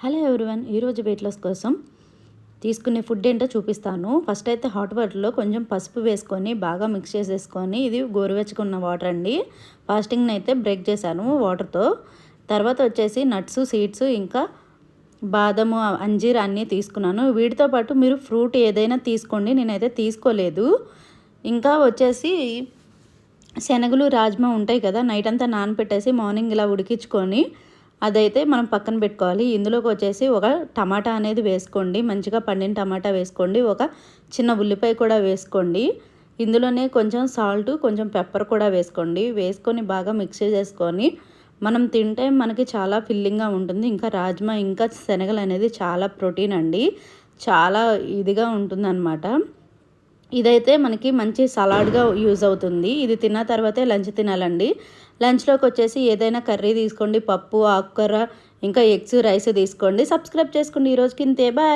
Hello everyone, ఈరోజు weight loss కోసం తీసుకునే ఫుడ్ ఏంటో చూపిస్తాను. ఫస్ట్ అయితే హాట్ వాటర్లో కొంచెం పసుపు వేసుకొని బాగా మిక్స్ చేసేసుకొని, ఇది గోరువెచ్చకున్న వాటర్ అండి. ఫాస్టింగ్ని అయితే బ్రేక్ చేశాను వాటర్తో. తర్వాత వచ్చేసి నట్స్, సీడ్స్, ఇంకా బాదము, అంజీర్ అన్నీ తీసుకున్నాను. వీటితో పాటు మీరు ఫ్రూట్ ఏదైనా తీసుకోండి, నేనైతే తీసుకోలేదు. ఇంకా వచ్చేసి శనగలు, రాజ్మా ఉంటాయి కదా, నైట్ అంతా నానపెట్టేసి మార్నింగ్ ఇలా ఉడికించుకొని అదైతే మనం పక్కన పెట్టుకోవాలి. ఇందులోకి వచ్చేసి ఒక టమాటా అనేది వేసుకోండి, మంచిగా పండిన టమాటా వేసుకోండి. ఒక చిన్న ఉల్లిపాయ కూడా వేసుకోండి. ఇందులోనే కొంచెం సాల్ట్, కొంచెం పెప్పర్ కూడా వేసుకోండి. వేసుకొని బాగా మిక్స్ చేసుకొని మనం తింటే మనకి చాలా ఫిల్లింగ్గా ఉంటుంది. ఇంకా రాజ్మా, ఇంకా శనగలు అనేది చాలా ప్రోటీన్ అండి, చాలా ఇదిగా ఉంటుందన్నమాట. ఇదైతే మనకి మంచి సలాడ్గా యూజ్ అవుతుంది. ఇది తిన్న తర్వాతే లంచ్ తినాలండి. లంచ్లోకి వచ్చేసి ఏదైనా కర్రీ తీసుకోండి, పప్పు, ఆకుకూర, ఇంకా ఎగ్స్, రైస్ తీసుకోండి. సబ్స్క్రైబ్ చేసుకోండి. ఈరోజుకి ఇంతే, బాయ్.